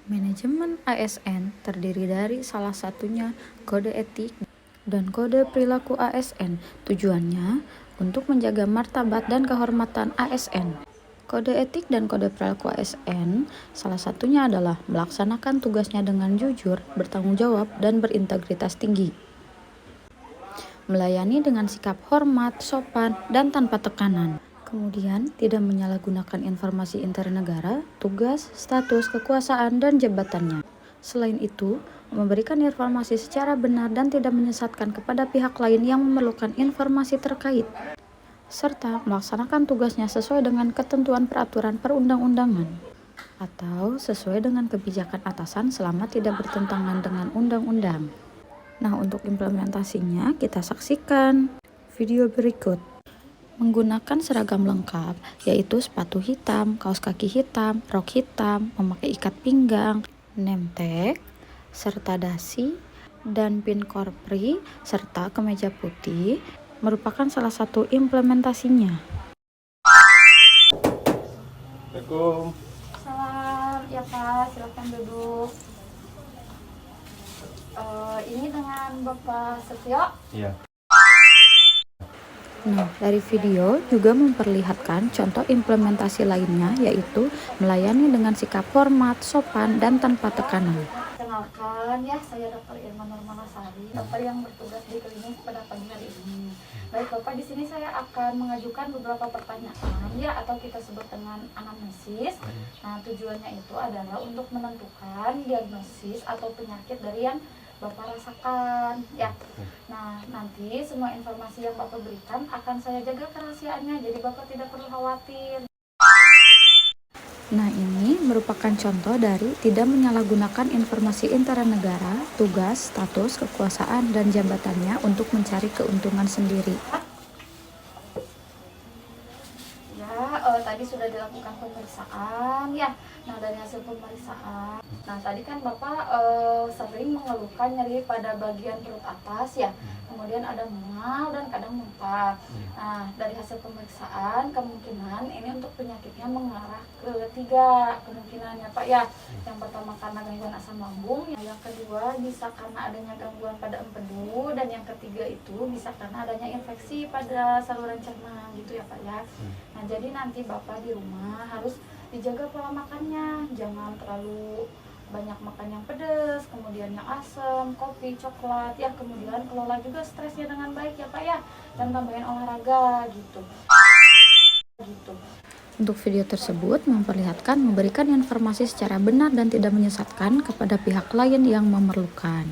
Manajemen ASN terdiri dari salah satunya kode etik dan kode perilaku ASN. Tujuannya untuk menjaga martabat dan kehormatan ASN. Kode etik dan kode perilaku ASN salah satunya adalah melaksanakan tugasnya dengan jujur, bertanggung jawab, dan berintegritas tinggi. Melayani dengan sikap hormat, sopan, dan tanpa tekanan. Kemudian, tidak menyalahgunakan informasi intern negara, tugas, status, kekuasaan, dan jabatannya. Selain itu, memberikan informasi secara benar dan tidak menyesatkan kepada pihak lain yang memerlukan informasi terkait, serta melaksanakan tugasnya sesuai dengan ketentuan peraturan perundang-undangan atau sesuai dengan kebijakan atasan selama tidak bertentangan dengan undang-undang. Nah, untuk implementasinya kita saksikan video berikut. Menggunakan seragam lengkap, yaitu sepatu hitam, kaos kaki hitam, rok hitam, memakai ikat pinggang, name tag, serta dasi, dan pin korpri, serta kemeja putih, merupakan salah satu implementasinya. Assalamualaikum. Salam, ya Pak, silakan duduk. Ini dengan Bapak Setio. Iya. Nah, dari video juga memperlihatkan contoh implementasi lainnya, yaitu melayani dengan sikap hormat, sopan, dan tanpa tekanan. Kenalkan ya, saya Dr. Irma Nurmalasari, dokter yang bertugas di klinik pada pagi hari ini. Baik Bapak, di sini saya akan mengajukan beberapa pertanyaan ya, atau kita sebut dengan anamnesis. Nah, tujuannya itu adalah untuk menentukan diagnosis atau penyakit dari yang Bapak rasakan ya. Nah, nanti semua informasi yang Bapak berikan akan saya jaga kerahasiaannya, jadi Bapak tidak perlu khawatir. Nah, ini merupakan contoh dari tidak menyalahgunakan informasi intern negara, tugas, status, kekuasaan, dan jabatannya untuk mencari keuntungan sendiri. Tadi sudah dilakukan pemeriksaan ya. Nah, dari hasil pemeriksaan, nah tadi kan Bapak sering mengeluhkan nyeri pada bagian perut atas ya, kemudian ada mual dan kadang muntah. Nah, dari hasil pemeriksaan kemungkinan ini untuk penyakitnya mengarah ke 3 kemungkinannya Pak ya. Yang pertama karena gangguan asam lambung, yang kedua bisa karena adanya gangguan pada empedu, dan yang ketiga itu bisa karena adanya infeksi pada saluran cerna gitu ya Pak ya. Nah, jadi nanti Bapak di rumah harus dijaga pola makannya, jangan terlalu banyak makan yang pedas, kemudian yang asam, kopi, coklat ya, kemudian kelola juga stresnya dengan baik ya Pak ya, dan tambahin olahraga gitu. Untuk video tersebut memperlihatkan memberikan informasi secara benar dan tidak menyesatkan kepada pihak lain yang memerlukan.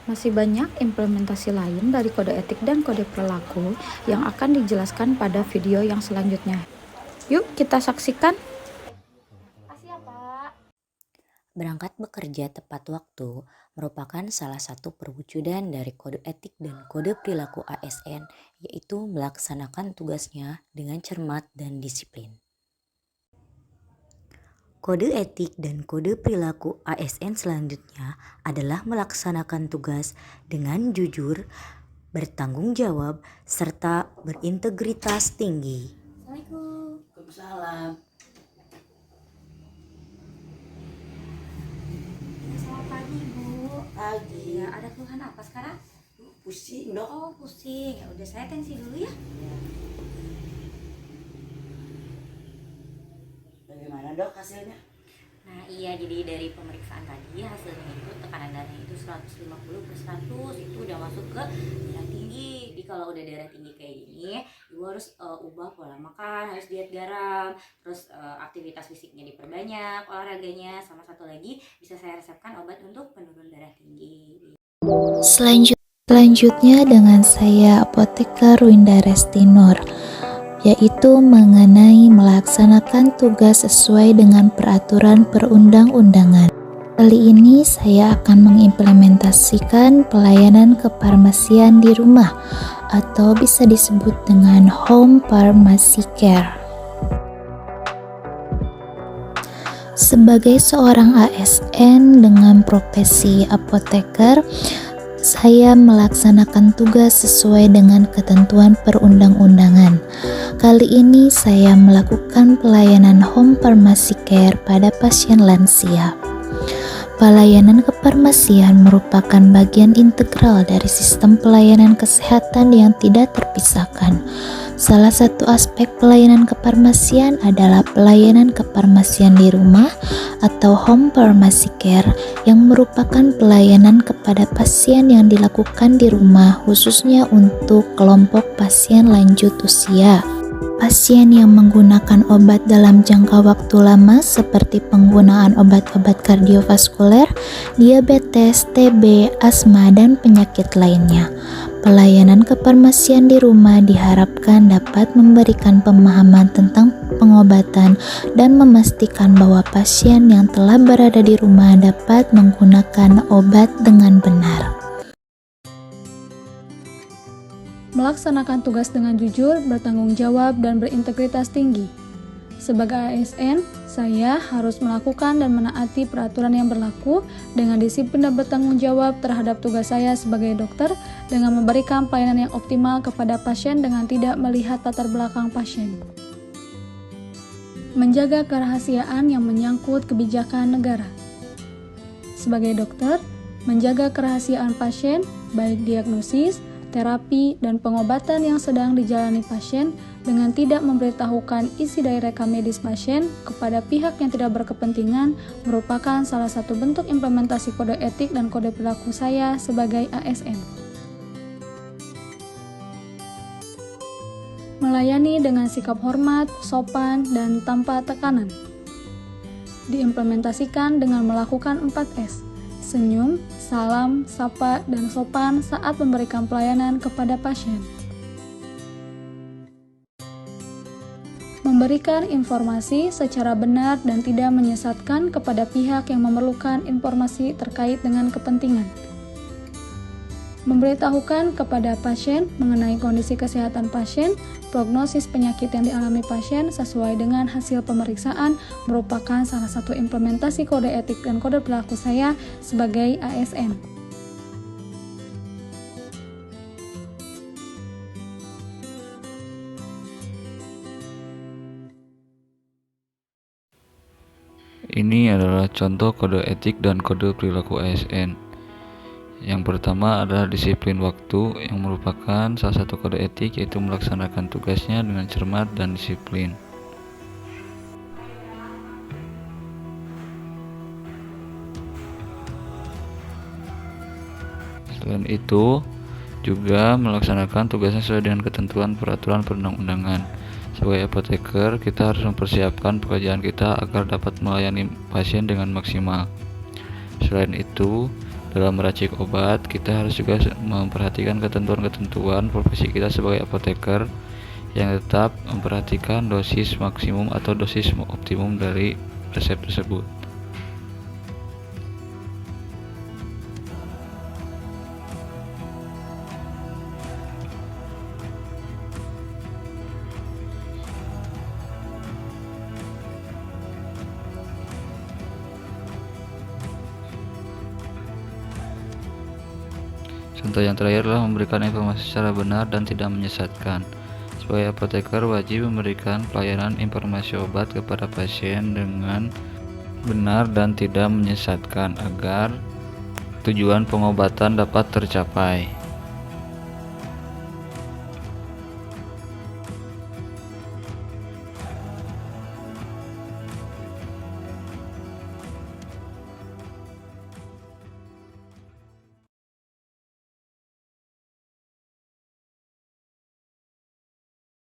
Masih banyak implementasi lain dari kode etik dan kode perilaku yang akan dijelaskan pada video yang selanjutnya. Yuk kita saksikan. Makasih ya Pak. Berangkat bekerja tepat waktu merupakan salah satu perwujudan dari kode etik dan kode perilaku ASN, yaitu melaksanakan tugasnya dengan cermat dan disiplin. Kode etik dan kode perilaku ASN selanjutnya adalah melaksanakan tugas dengan jujur, bertanggung jawab, serta berintegritas tinggi. Assalamualaikum. Waalaikumsalam. Selamat pagi Bu. Pagi. Ya, ada keluhan apa sekarang? Pusing dok. Oh, pusing. Ya udah, saya tensi dulu ya. Bagaimana dok hasilnya? Nah iya, jadi dari pemeriksaan tadi hasilnya itu tekanan darahnya itu 150/100, itu udah masuk ke darah tinggi. Jadi kalau udah darah tinggi kayak gini, ibu harus ubah pola makan, harus diet garam, terus aktivitas fisiknya diperbanyak, olahraganya, sama satu lagi bisa saya resepkan obat untuk penurun darah tinggi. Selanjutnya dengan saya Apoteker Winda Restinor, yaitu mengenai melaksanakan tugas sesuai dengan peraturan perundang-undangan. Kali ini saya akan mengimplementasikan pelayanan kefarmasian di rumah atau bisa disebut dengan home pharmacy care. Sebagai seorang ASN dengan profesi apoteker, saya melaksanakan tugas sesuai dengan ketentuan perundang-undangan. Kali ini saya melakukan pelayanan home pharmacy care pada pasien lansia. Pelayanan kefarmasian merupakan bagian integral dari sistem pelayanan kesehatan yang tidak terpisahkan. Salah satu aspek pelayanan kefarmasian adalah pelayanan kefarmasian di rumah atau home pharmacy care, yang merupakan pelayanan kepada pasien yang dilakukan di rumah, khususnya untuk kelompok pasien lanjut usia. Pasien yang menggunakan obat dalam jangka waktu lama seperti penggunaan obat-obat kardiovaskuler, diabetes, TB, asma, dan penyakit lainnya. Pelayanan kefarmasian di rumah diharapkan dapat memberikan pemahaman tentang pengobatan dan memastikan bahwa pasien yang telah berada di rumah dapat menggunakan obat dengan benar. Melaksanakan tugas dengan jujur, bertanggung jawab, dan berintegritas tinggi. Sebagai ASN, saya harus melakukan dan menaati peraturan yang berlaku dengan disiplin dan bertanggung jawab terhadap tugas saya sebagai dokter, dengan memberikan pelayanan yang optimal kepada pasien dengan tidak melihat latar belakang pasien. Menjaga kerahasiaan yang menyangkut kebijakan negara. Sebagai dokter, menjaga kerahasiaan pasien, baik diagnosis, terapi, dan pengobatan yang sedang dijalani pasien dengan tidak memberitahukan isi dari rekam medis pasien kepada pihak yang tidak berkepentingan merupakan salah satu bentuk implementasi kode etik dan kode perilaku saya sebagai ASN. Melayani dengan sikap hormat, sopan, dan tanpa tekanan. Diimplementasikan dengan melakukan 4S: senyum, salam, sapa, dan sopan saat memberikan pelayanan kepada pasien. Memberikan informasi secara benar dan tidak menyesatkan kepada pihak yang memerlukan informasi terkait dengan kepentingan. Memberitahukan kepada pasien mengenai kondisi kesehatan pasien, prognosis penyakit yang dialami pasien sesuai dengan hasil pemeriksaan merupakan salah satu implementasi kode etik dan kode perilaku saya sebagai ASN. Ini adalah contoh kode etik dan kode perilaku ASN. Yang pertama adalah disiplin waktu, yang merupakan salah satu kode etik, yaitu melaksanakan tugasnya dengan cermat dan disiplin. Selain itu, juga melaksanakan tugasnya sesuai dengan ketentuan peraturan perundang-undangan. Sebagai apoteker, kita harus mempersiapkan pekerjaan kita agar dapat melayani pasien dengan maksimal. Selain itu, dalam meracik obat, kita harus juga memperhatikan ketentuan-ketentuan profesi kita sebagai apoteker, yang tetap memperhatikan dosis maksimum atau dosis optimum dari resep tersebut. Contoh yang terakhir adalah memberikan informasi secara benar dan tidak menyesatkan. Sebagai apoteker wajib memberikan pelayanan informasi obat kepada pasien dengan benar dan tidak menyesatkan agar tujuan pengobatan dapat tercapai.